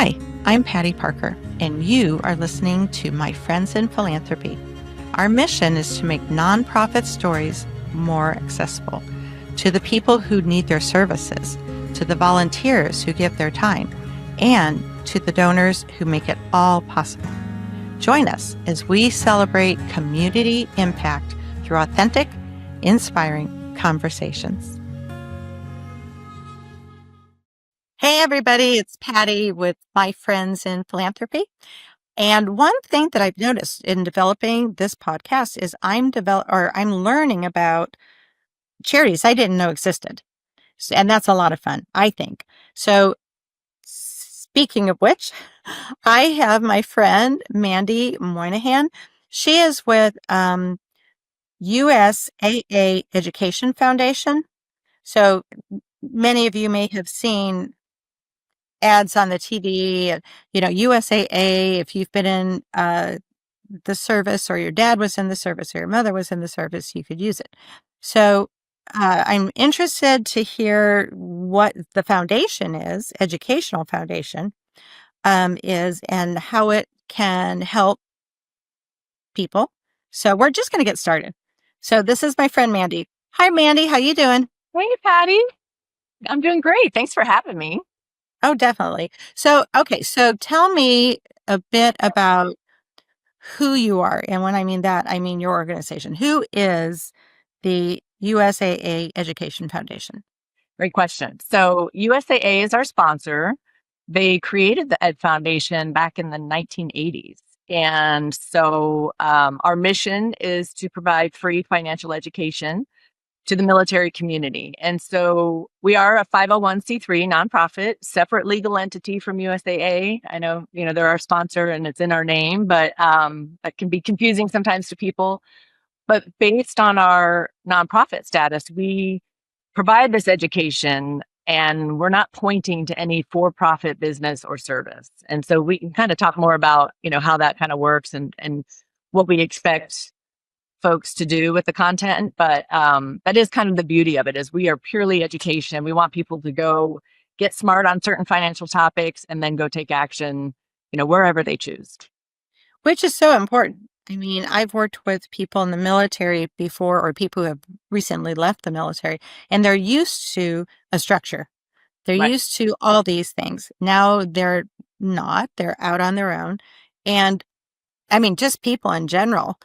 Hi, I'm Patti Parker, and you are listening to My Friends in Philanthropy. Our mission is to make nonprofit stories more accessible to the people who need their services, to the volunteers who give their time, and to the donors who make it all possible. Join us as we celebrate community impact through authentic, inspiring conversations. Hey, everybody, it's Patti with My Friends in Philanthropy. And one thing that I've noticed in developing this podcast is I'm learning about charities I didn't know existed. And that's a lot of fun, I think. So speaking of which, I have my friend, Mandi Moynihan. She is with USAA Education Foundation. So many of you may have seen ads on the TV, USAA, if you've been in the service, or your dad was in the service, or your mother was in the service, you could use it. So I'm interested to hear what the foundation is, Educational Foundation, is, and how it can help people. So we're just going to get started. So this is my friend, Mandy. Hi, Mandy. How you doing? Hey, Patti. I'm doing great. Thanks for having me. Oh, definitely. So tell me a bit about who you are. And when I mean that, I mean your organization. Who is the USAA Education Foundation? Great question. So USAA is our sponsor. They created the Ed Foundation back in the 1980s. And so our mission is to provide free financial education to the military community. And so we are a 501c3 nonprofit, separate legal entity from USAA. I know, they're our sponsor and it's in our name, but that can be confusing sometimes to people. But based on our nonprofit status, we provide this education and we're not pointing to any for-profit business or service. And so we can kind of talk more about, how that kind of works and what we expect folks to do with the content. But that is kind of the beauty of it, is we are purely education. We want people to go get smart on certain financial topics and then go take action, wherever they choose. Which is so important. I mean, I've worked with people in the military before, or people who have recently left the military, and they're used to a structure. They're Right. used to all these things. Now they're not. They're out on their own. And I mean, just people in general.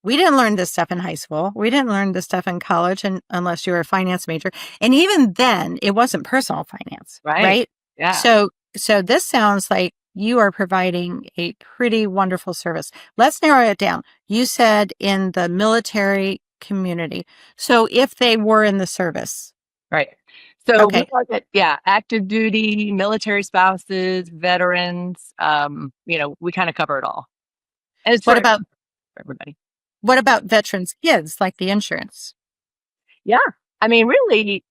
We didn't learn this stuff in high school. We didn't learn this stuff in college, unless you were a finance major. And even then, it wasn't personal finance, right? Yeah. So this sounds like you are providing a pretty wonderful service. Let's narrow it down. You said in the military community. So if they were in the service. Right. So Okay. we look at, active duty, military spouses, veterans, we kind of cover it all. And it's What about everybody? What about veterans' kids, like the insurance? Yeah. I mean, really,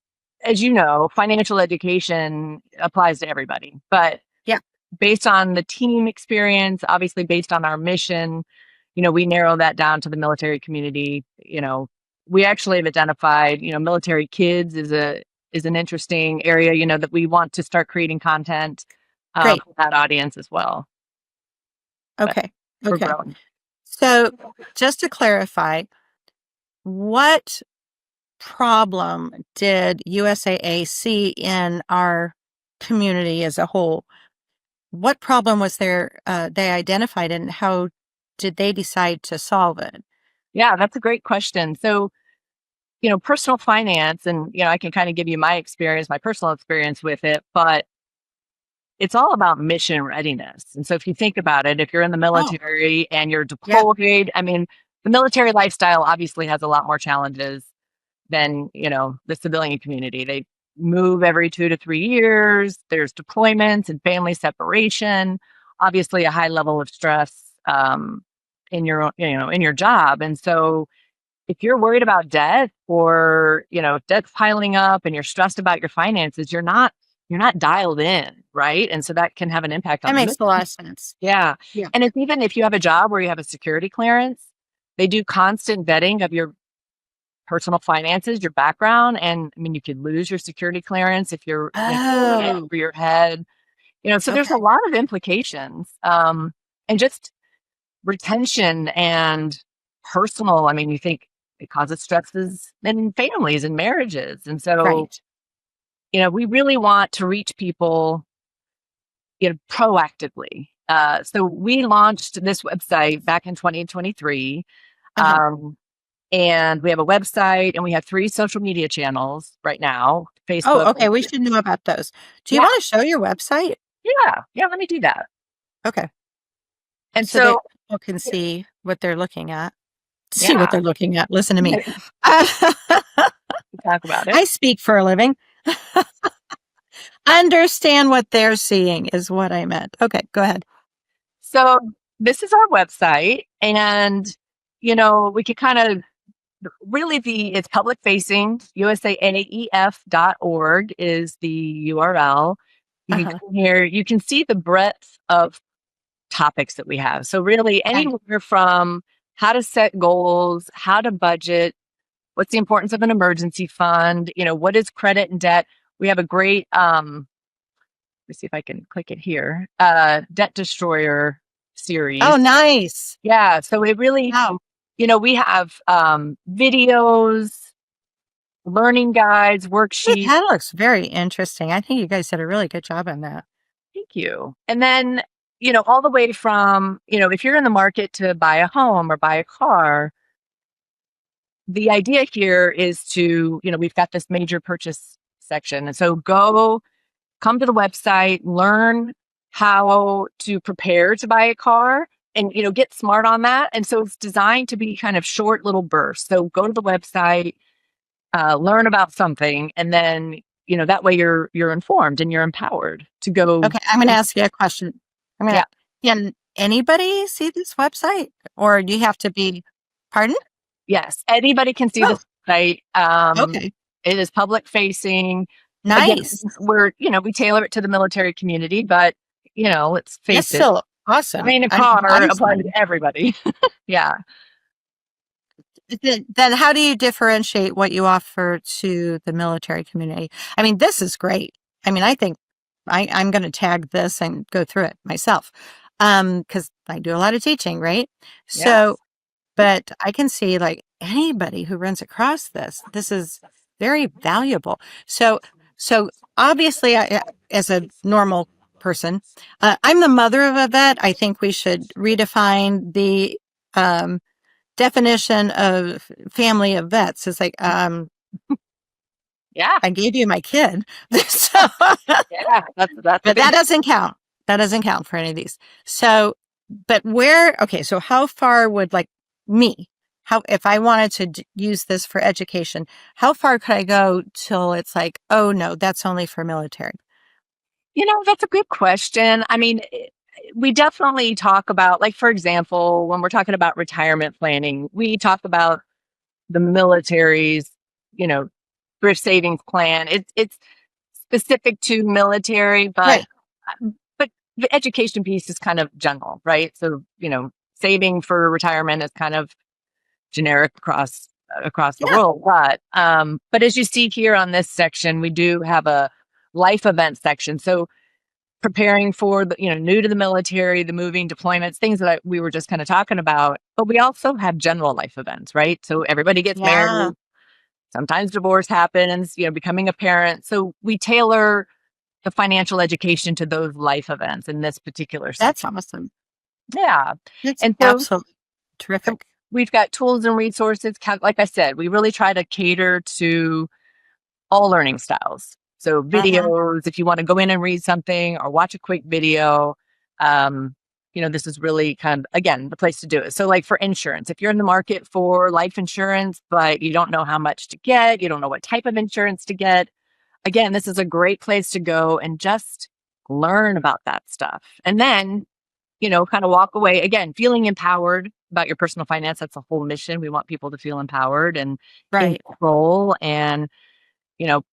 as you know, financial education applies to everybody. But yeah, based on the team experience, obviously based on our mission, we narrow that down to the military community. We actually have identified, military kids is an interesting area, that we want to start creating content for that audience as well. Okay. Okay. So just to clarify, what problem did USAA see in our community as a whole? What problem was there they identified, and how did they decide to solve it? Yeah, that's a great question. So, personal finance, and, I can kind of give you my personal experience with it, but it's all about mission readiness. And so if you think about it, if you're in the military and you're deployed, I mean, the military lifestyle obviously has a lot more challenges than, the civilian community. They move every 2 to 3 years. There's deployments and family separation, obviously a high level of stress in your job. And so if you're worried about debt, or, debt's piling up and you're stressed about your finances, you're not dialed in, right? And so that can have an impact on that makes a lot of sense. Yeah. And it's even if you have a job where you have a security clearance, they do constant vetting of your personal finances, your background. And I mean, you could lose your security clearance if you're over your head. So there's a Okay. lot of implications, and just retention and personal. I mean, you think it causes stresses in families and marriages. And so, Right. we really want to reach people, proactively. So we launched this website back in 2023. Uh-huh. Um, and we have a website and we have 3 social media channels right now, Oh, Facebook. okay. We should know about those. Do you Yeah. want to show your website? Yeah. Yeah. Let me do that. Okay. And So that so, people can see what they're looking at. See what yeah, they're looking at. Listen to me. we talk about it. I speak for a living. Understand what they're seeing is what I meant. Okay, go ahead. So this is our website, and we could kind of really it's public facing. USAAEF.org is the URL. You can Uh-huh. come here, you can see the breadth of topics that we have. So really Okay. anywhere from how to set goals, how to budget, what's the importance of an emergency fund, what is credit and debt. We have a great let me see if I can click it here. Debt Destroyer Oh, series. nice. Yeah. So it really, Wow. we have videos, learning guides, Hey, worksheets. that looks very interesting. I think you guys did a really good job on that. Thank you. And then, all the way from, if you're in the market to buy a home or buy a car, the idea here is to, we've got this major purchase section. And so come to the website, learn how to prepare to buy a car and, get smart on that. And so it's designed to be kind of short little bursts. So go to the website, learn about something, and then, that way you're informed and you're empowered to go. Okay, I'm going to ask you a question. I'm going Yeah. to, can anybody see this website or do you have to be, pardon? Yes. Anybody can see Oh, the site. okay. It is public facing. Again, Nice. we tailor it to the military community, but, let's That's face it, still awesome. buying a car I'm applies sorry. to everybody. Yeah. Then how do you differentiate what you offer to the military community? I mean, this is great. I mean, I think I'm going to tag this and go through it myself because I do a lot of teaching, right? So, Yes. but I can see like anybody who runs across this is very valuable. So obviously, as a normal person, I'm the mother of a vet. I think we should redefine the um, definition of family of vets. It's like, Yeah. I gave you my kid. So, Yeah. That's a but that big. doesn't count. That doesn't count for any of these. So, but okay, so how far would like me, if I wanted to use this for education, how far could I go till it's like, oh no, that's only for military? That's a good question. I mean, we definitely talk about, like, for example, when we're talking about retirement planning, we talk about the military's, you know, thrift savings plan. It's specific to military, Right. but the education piece is kind of general, right? So, saving for retirement is kind of generic across the Yeah. world. But as you see here on this section, we do have a life event section. So preparing for the, new to the military, the moving deployments, things that we were just kind of talking about. But we also have general life events, right? So everybody gets Yeah. married. Sometimes divorce happens, becoming a parent. So we tailor the financial education to those life events in this particular That's section. awesome. Yeah. That's And so absolutely terrific. we've got tools and resources. Like I said, we really try to cater to all learning styles. So Uh-huh. videos, if you want to go in and read something or watch a quick video, um, this is really kind of, again, the place to do it. So like for insurance, if you're in the market for life insurance, but you don't know how much to get, you don't know what type of insurance to get, again, this is a great place to go and just learn about that stuff. And then, kind of walk away again, feeling empowered about your personal finance. That's the whole mission. We want people to feel empowered and in Right. control and,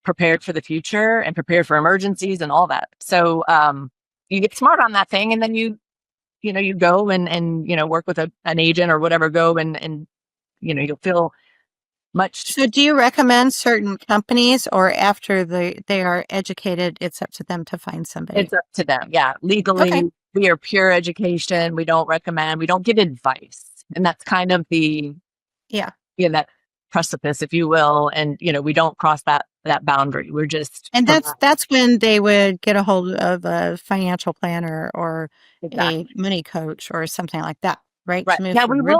prepared for the future and prepared for emergencies and all that. So, you get smart on that thing and then you go and work with an agent or whatever, go and, you'll feel much. So do you recommend certain companies, or after they are educated, it's up to them to find somebody? It's up to them. Yeah. Okay. Legally, we are pure education. We don't recommend, we don't give advice. And that's kind of Yeah. that precipice, if you will. And, we don't cross that boundary. We're just And provide. that's when they would get a hold of a financial planner or a Exactly. money coach or something like that, right? Right. To move Yeah, forward.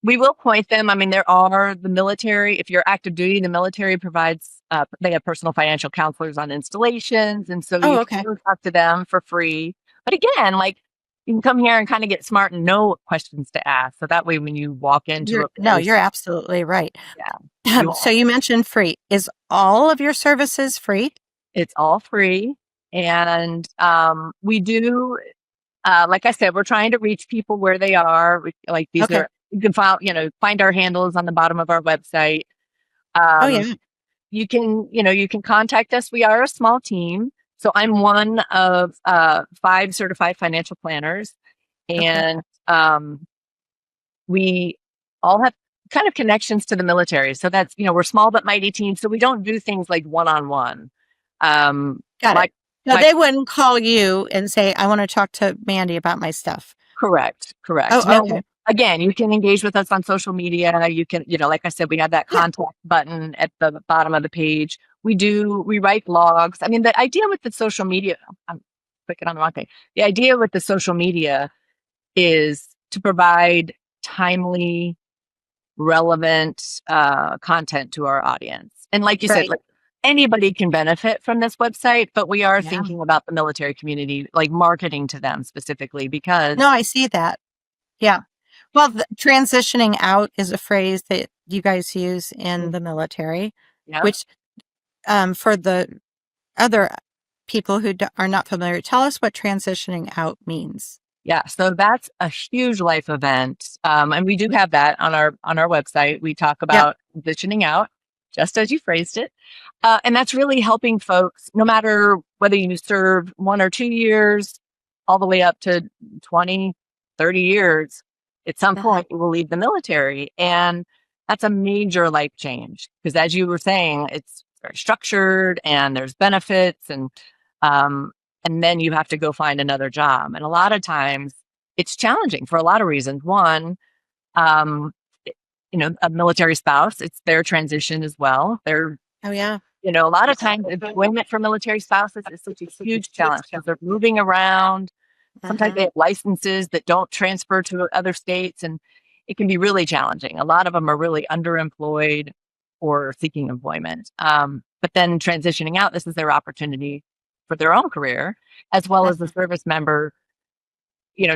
we will point them. I mean, there are the military, if you're active duty, the military provides they have personal financial counselors on installations. And so you Oh, can okay. go talk to them for free. But again, like you can come here and kind of get smart and know what questions to ask. So that way when you walk into a place, You're absolutely right. yeah, you So all you mentioned free. Is all of your services free? it's all free. And we do like I said, we're trying to reach people where they are. Like these Okay. are you can find our handles on the bottom of our website. Oh, Um, yeah. you can contact us. We are a small team. So I'm one of 5 certified financial planners, Okay. and we all have kind of connections to the military. So that's, we're small but mighty team. So we don't do things like one-on-one. Got it. My, So my they wouldn't call you and say, I want to talk to Mandy about my stuff. Correct, correct. Oh, Now, okay. again, you can engage with us on social media. You can, like I said, we have that Yeah. contact button at the bottom of the page. We write blogs. I mean, the idea with the social media, I'm clicking on the wrong thing. The idea with the social media is to provide timely, relevant content to our audience. And like you said, Right. like anybody can benefit from this website, but we are Yeah. thinking about the military community, like marketing to them specifically No, because, I see that. Yeah. Well, transitioning out is a phrase that you guys use in the military, yeah. which for the other people who are not familiar, tell us what transitioning out means. Yeah, so that's a huge life event, and we do have that on our website. We talk Yep. about transitioning out, just as you phrased it, and that's really helping folks, no matter whether you serve 1 or 2 years, all the way up to 20, 30 years. At some Uh-huh. point, you will leave the military, and that's a major life change because, as you were saying, it's very structured and there's benefits um, and then you have to go find another job. And a lot of times it's challenging for a lot of reasons. One, um, a military spouse, it's their transition as well. Oh, yeah. A lot of times employment for military spouses is such a huge challenge because they're moving around. Sometimes Uh-huh. they have licenses that don't transfer to other states, and it can be really challenging. A lot of them are really underemployed or seeking employment. But then transitioning out, this is their opportunity for their own career, as well as the Uh-huh. service member,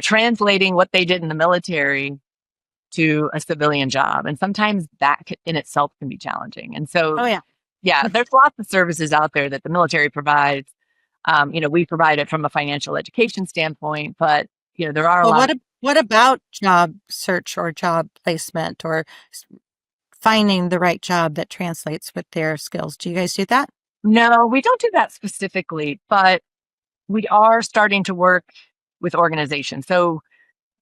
translating what they did in the military to a civilian job. And sometimes that in itself can be challenging. And so, Oh, yeah. yeah, there's lots of services out there that the military provides. We provide it from a financial education standpoint, but there are a Well, lot of. what about job search or job placement or finding the right job that translates with their skills? Do you guys do that? No, we don't do that specifically, but we are starting to work with organizations. So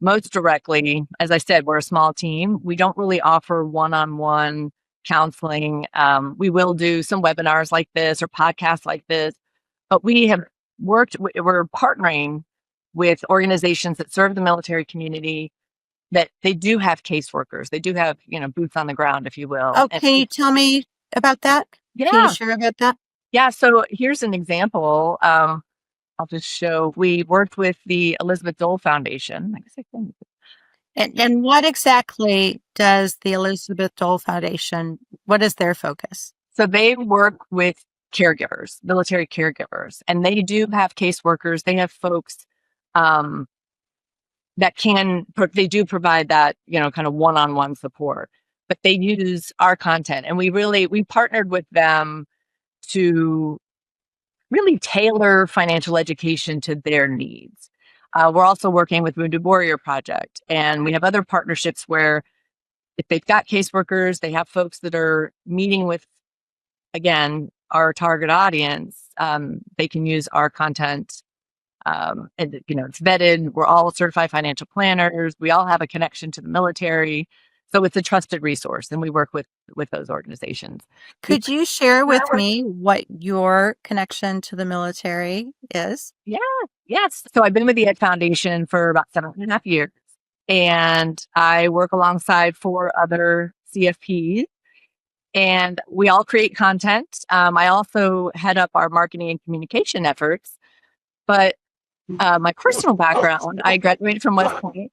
most directly, as I said, we're a small team. We don't really offer one-on-one counseling. We will do some webinars like this or podcasts like this, but we're partnering with organizations that serve the military community that they do have caseworkers. They do have, boots on the ground, if you will. Oh, And can you tell me about that? Can you yeah, share about that? yeah. So here's an example. I'll just show. We worked with the Elizabeth Dole Foundation. I guess I can. And what exactly does the Elizabeth Dole Foundation, what is their focus? So they work with caregivers, military caregivers, and they do have caseworkers. They have folks um, they do provide that, kind of one-on-one support, but they use our content. And we partnered with them to really tailor financial education to their needs. We're also working with Wounded Warrior Project, and we have other partnerships where if they've got caseworkers, they have folks that are meeting with, again, our target audience. They can use our content, and it's vetted. We're all certified financial planners. We all have a connection to the military, So it's a trusted resource, and we work with those organizations. We, Could you share with me what your connection to the military is? yeah, yes. So I've been with the Ed Foundation for about 7.5 years, and I work alongside 4 other CFPs, and we all create content. I also head up our marketing and communication efforts. But my personal background, I graduated from West Point.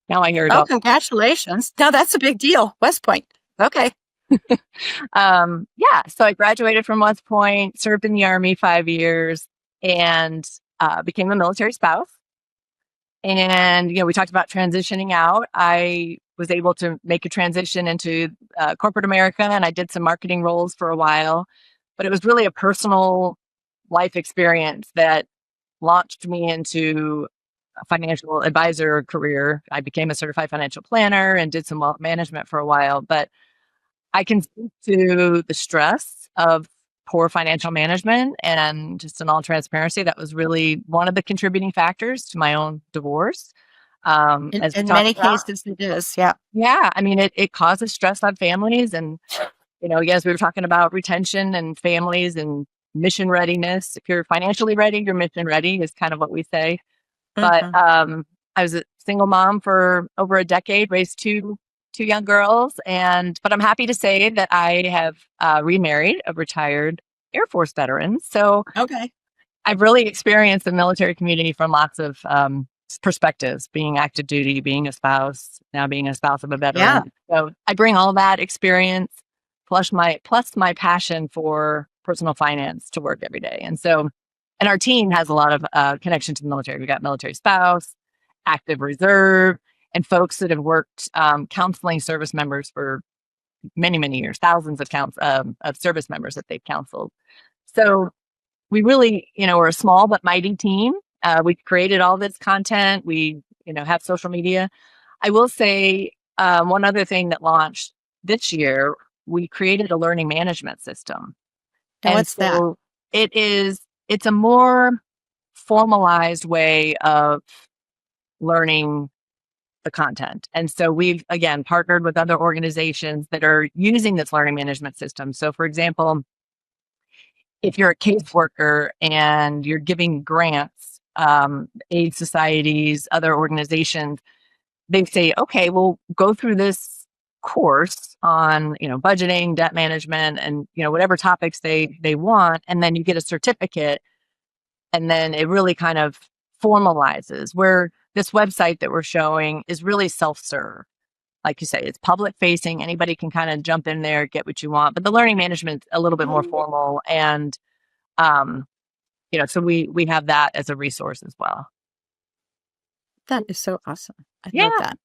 Now I hear a Oh, dog. congratulations. Now that's a big deal. West Point. Okay. Yeah, so I graduated from West Point, served in the Army 5 years, and became a military spouse. And we talked about transitioning out. I was able to make a transition into corporate America, and I did some marketing roles for a while. But it was really a personal life experience that launched me into a financial advisor career. I became a certified financial planner and did some wealth management for a while. But I can speak to the stress of poor financial management, and just in all transparency, that was really one of the contributing factors to my own divorce. As we In talked many about, cases, it is. Yeah. yeah, I mean, it causes stress on families. And, yes, we were talking about retention and families and mission readiness. If you're financially ready, you're mission ready, is kind of what we say. But Hmm. I was a single mom for over a decade, raised two young girls, but I'm happy to say that I have remarried a retired Air Force veteran. So Okay. I've really experienced the military community from lots of perspectives, being active duty, being a spouse, now being a spouse of a Yeah. veteran. So I bring all that experience plus my passion for personal finance to work every day. And our team has a lot of connection to the military. We got military spouse, active reserve, and folks that have worked counseling service members for many, many years, thousands of service members that they've counseled. So we really, we're a small but mighty team. We created all this content. We, have social media. I will say one other thing that launched this year, we created a learning management system. And And what's that? so it's a more formalized way of learning the content. And so we've, again, partnered with other organizations that are using this learning management system. So, for example, if you're a caseworker and you're giving grants, aid societies, other organizations, they say, okay, well, go through this course on, budgeting, debt management, and, whatever topics they want. And then you get a certificate. And then it really kind of formalizes, where this website that we're showing is really self-serve. Like you say, it's public facing. Anybody can kind of jump in there, get what you want. But the learning management's a little bit more formal. And, um, so we have that as a resource as well. That is so awesome. I love Yeah. that.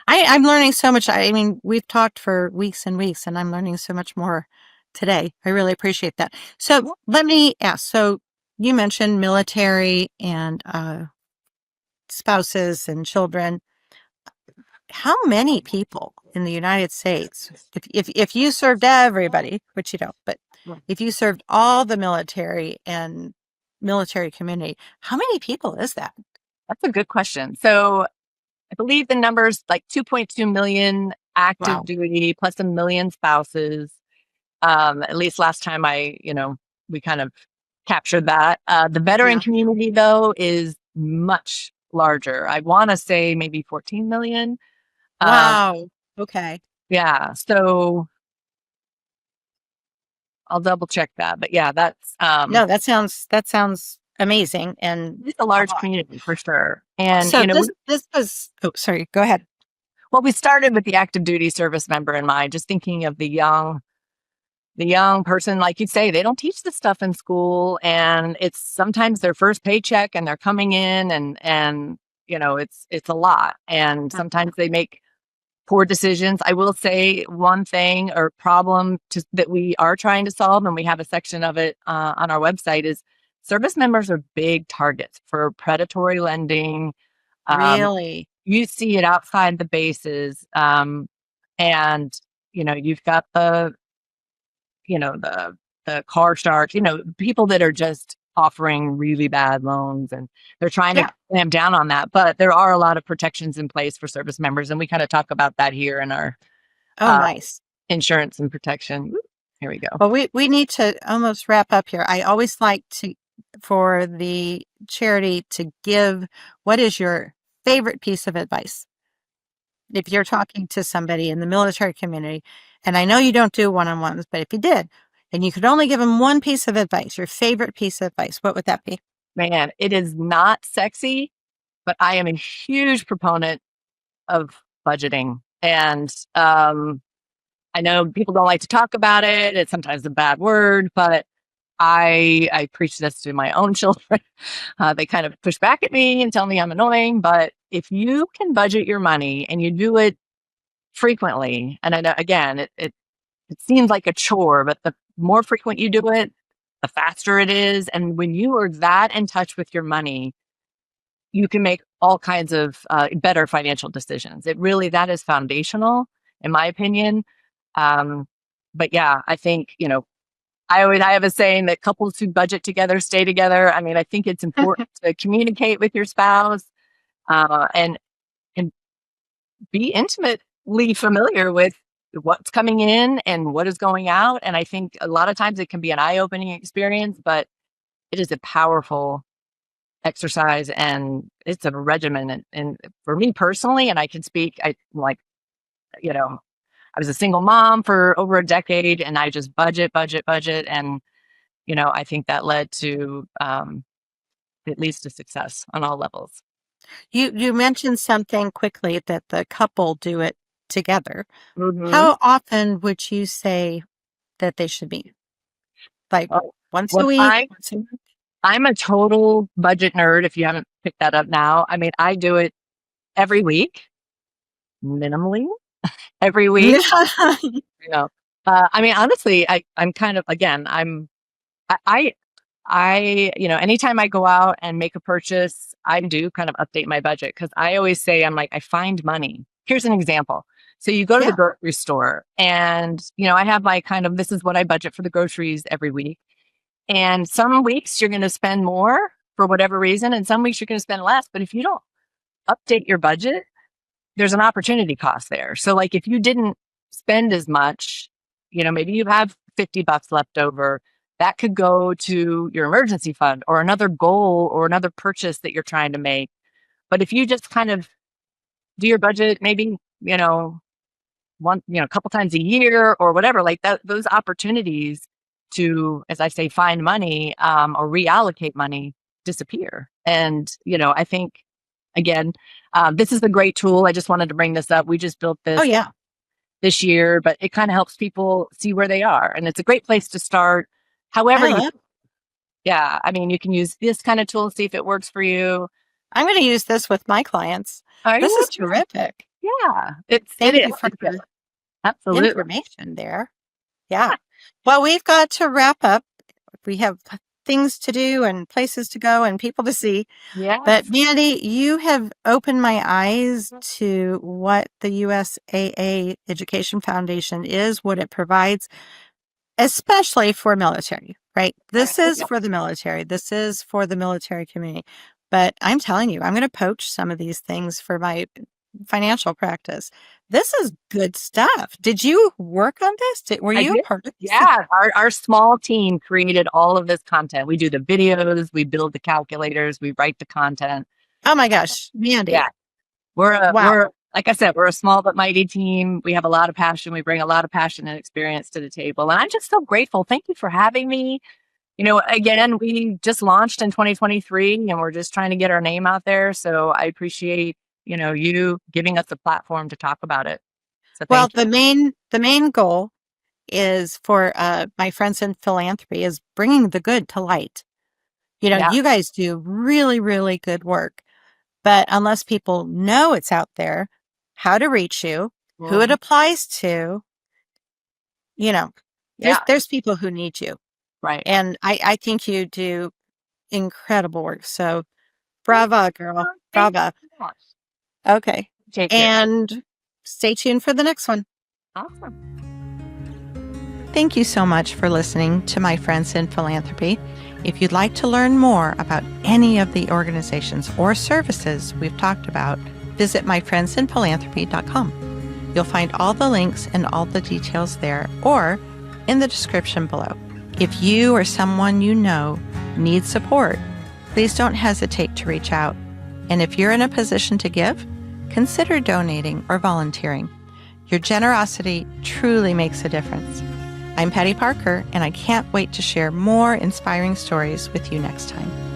I'm learning so much. I mean, we've talked for weeks and weeks, and I'm learning so much more today. I really appreciate that. So let me ask. So you mentioned military and spouses and children. How many people in the United States, if you served everybody, which you don't, but if you served all the military and military community, how many people is that? That's a good question. So I believe the number's like 2.2 million active Wow. duty plus a million spouses. At least last time we kind of captured that. The veteran Yeah. community, though, is much larger. I want to say maybe 14 million. Um, Wow. Okay. yeah. So I'll double check that. But yeah, No, that sounds amazing and it's a a large lot. community for sure. And, So this was, oh, sorry, go ahead. well, we started with the active duty service member in mind, just thinking of the young person, like you say, they don't teach this stuff in school, and it's sometimes their first paycheck and they're coming in, and it's a lot, and Mhm. sometimes they make poor decisions. I will say one thing or problem that we are trying to solve, and we have a section of it on our website, is service members are big targets for predatory lending. Um, Really? you see it outside the bases, and you've got the car sharks, people that are just offering really bad loans, and they're trying to Yeah. clamp down on that, but there are a lot of protections in place for service members, and we kind of talk about that here in our Oh, nice. insurance and protection. Here we go. Well, we need to almost wrap up here. I always like for the charity to give, what is your favorite piece of advice? If you're talking to somebody in the military community, and I know you don't do one-on-ones, but if you did, and you could only give them one piece of advice, your favorite piece of advice, what would that be? Man, it is not sexy, but I am a huge proponent of budgeting. And I know people don't like to talk about it. It's sometimes a bad word, but I preach this to my own children. They kind of push back at me and tell me I'm annoying. But if you can budget your money and you do it frequently, and I know, again, it seems like a chore, but the more frequent you do it, the faster it is. And when you are that in touch with your money, you can make all kinds of better financial decisions. That is foundational, in my opinion. But yeah, I think, I have a saying that couples who budget together stay together. I mean, I think it's important to communicate with your spouse, and be intimately familiar with what's coming in and what is going out. And I think a lot of times it can be an eye-opening experience, but it is a powerful exercise, and it's a regimen. And for me personally, and I can speak, I was a single mom for over a decade, and I just budget. And, I think that led to, at least to success on all levels. You mentioned something quickly that the couple do it together. Mm-hmm. How often would you say that they should meet? Like once a week? I'm a total budget nerd, if you haven't picked that up now. I mean, I do it every week, minimally every week. I mean, honestly, I'm kind of, again, anytime I go out and make a purchase, I do kind of update my budget, because I always say, I'm like, I find money. Here's an example. So you go to the grocery store, and, I have my this is what I budget for the groceries every week. And some weeks you're going to spend more for whatever reason, and some weeks you're going to spend less. But if you don't update your budget, there's an opportunity cost there. So like, if you didn't spend as much, maybe you have $50 left over, that could go to your emergency fund or another goal or another purchase that you're trying to make. But if you just kind of do your budget, maybe, a couple times a year or whatever, like that, those opportunities to, as I say, find money, or reallocate money disappear. And, I think, again, this is a great tool. I just wanted to bring this up. We just built this this year, but it kind of helps people see where they are. And it's a great place to start. However, I mean, you can use this kind of tool, see if it works for you. I'm going to use this with my clients. This is terrific. Yeah. Thank you for the absolute information there. Yeah. Well, we've got to wrap up. We have things to do and places to go and people to see. Yeah. But Mandy, you have opened my eyes to what the USAA Education Foundation is, what it provides, especially for military, right? This is for the military. This is for the military community. But I'm telling you, I'm going to poach some of these things for my financial practice. This is good stuff. Did you work on this? Were you a part of this? Yeah, our small team created all of this content. We do the videos, we build the calculators, we write the content. Oh my gosh, Mandy. Yeah. We're like I said, we're a small but mighty team. We have a lot of passion. We bring a lot of passion and experience to the table. And I'm just so grateful. Thank you for having me. Again, we just launched in 2023 and we're just trying to get our name out there. So I appreciate, you giving us a platform to talk about it. So well, the main goal is for my friends in philanthropy is bringing the good to light. You guys do really, really good work. But unless people know it's out there, how to reach you, who it applies to, there's people who need you. Right. And I think you do incredible work. So brava, girl. Brava. Okay. And stay tuned for the next one. Awesome. Thank you so much for listening to My Friends in Philanthropy. If you'd like to learn more about any of the organizations or services we've talked about, visit myfriendsinphilanthropy.com. You'll find all the links and all the details there or in the description below. If you or someone you know needs support, please don't hesitate to reach out. And if you're in a position to give, consider donating or volunteering. Your generosity truly makes a difference. I'm Patti Parker, and I can't wait to share more inspiring stories with you next time.